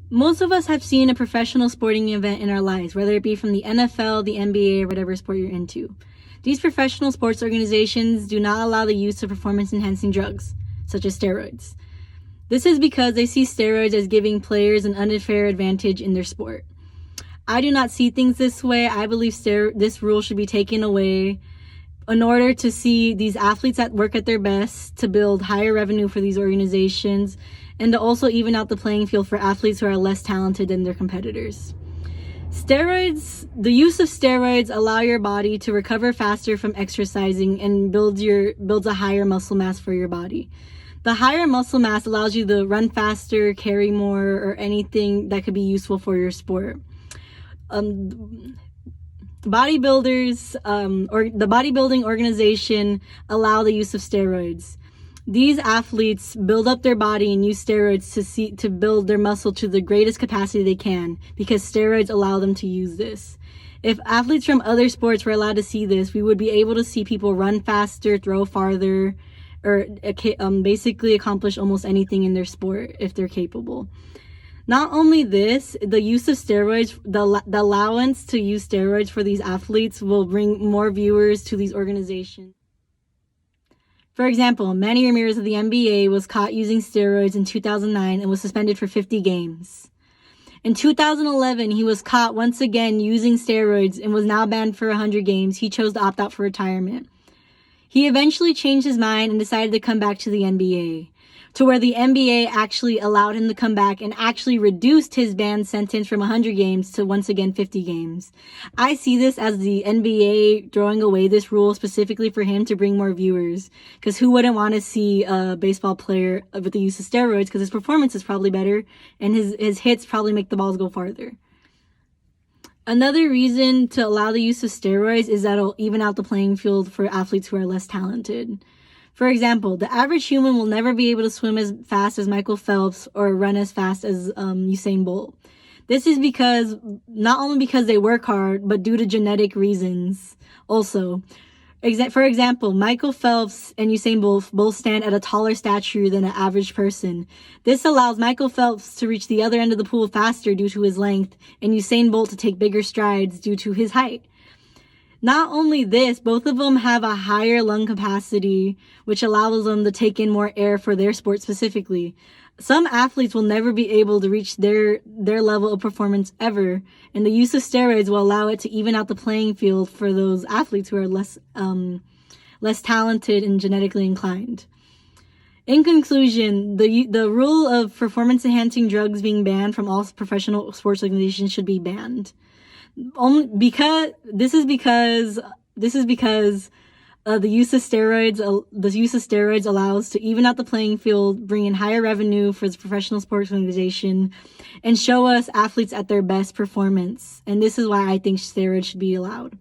Most of us have seen a professional sporting event in our lives, whether it be from the NFL, the NBA, or whatever sport you're into. These professional sports organizations do not allow the use of performance-enhancing drugs, such as steroids. This is because they see steroids as giving players an unfair advantage in their sport. I do not see things this way. I believe this rule should be taken away in order to see these athletes that work at their best, to build higher revenue for these organizations, and to also even out the playing field for athletes who are less talented than their competitors. The use of steroids allow your body to recover faster from exercising and builds a higher muscle mass for your body. The higher muscle mass allows you to run faster, carry more, or anything that could be useful for your sport. Bodybuilders or the bodybuilding organization allow the use of steroids. These athletes build up their body and use steroids to build their muscle to the greatest capacity they can, because steroids allow them to use this. If athletes from other sports were allowed to see this, we would be able to see people run faster, throw farther, or basically accomplish almost anything in their sport if they're capable. Not only this, the use of steroids, the allowance to use steroids for these athletes will bring more viewers to these organizations. For example, Manny Ramirez of the NBA was caught using steroids in 2009 and was suspended for 50 games. In 2011, he was caught once again using steroids and was now banned for 100 games. He chose to opt out for retirement. He eventually changed his mind and decided to come back to the NBA, to where the NBA actually allowed him to come back and actually reduced his ban sentence from 100 games to once again 50 games. I see this as the NBA throwing away this rule specifically for him to bring more viewers, because who wouldn't want to see a baseball player with the use of steroids, because his performance is probably better and his hits probably make the balls go farther. Another reason to allow the use of steroids is that it'll even out the playing field for athletes who are less talented. For example, the average human will never be able to swim as fast as Michael Phelps or run as fast as Usain Bolt. This is because, not only because they work hard, but due to genetic reasons also. For example, Michael Phelps and Usain Bolt both stand at a taller stature than an average person. This allows Michael Phelps to reach the other end of the pool faster due to his length, and Usain Bolt to take bigger strides due to his height. Not only this, both of them have a higher lung capacity, which allows them to take in more air for their sport specifically. Some athletes will never be able to reach their level of performance ever, and the use of steroids will allow it to even out the playing field for those athletes who are less talented and genetically inclined. In conclusion, the rule of performance-enhancing drugs being banned from all professional sports organizations should be banned. Only because the use of steroids allows to even out the playing field, bring in higher revenue for the professional sports organization, and show us athletes at their best performance. And this is why I think steroids should be allowed.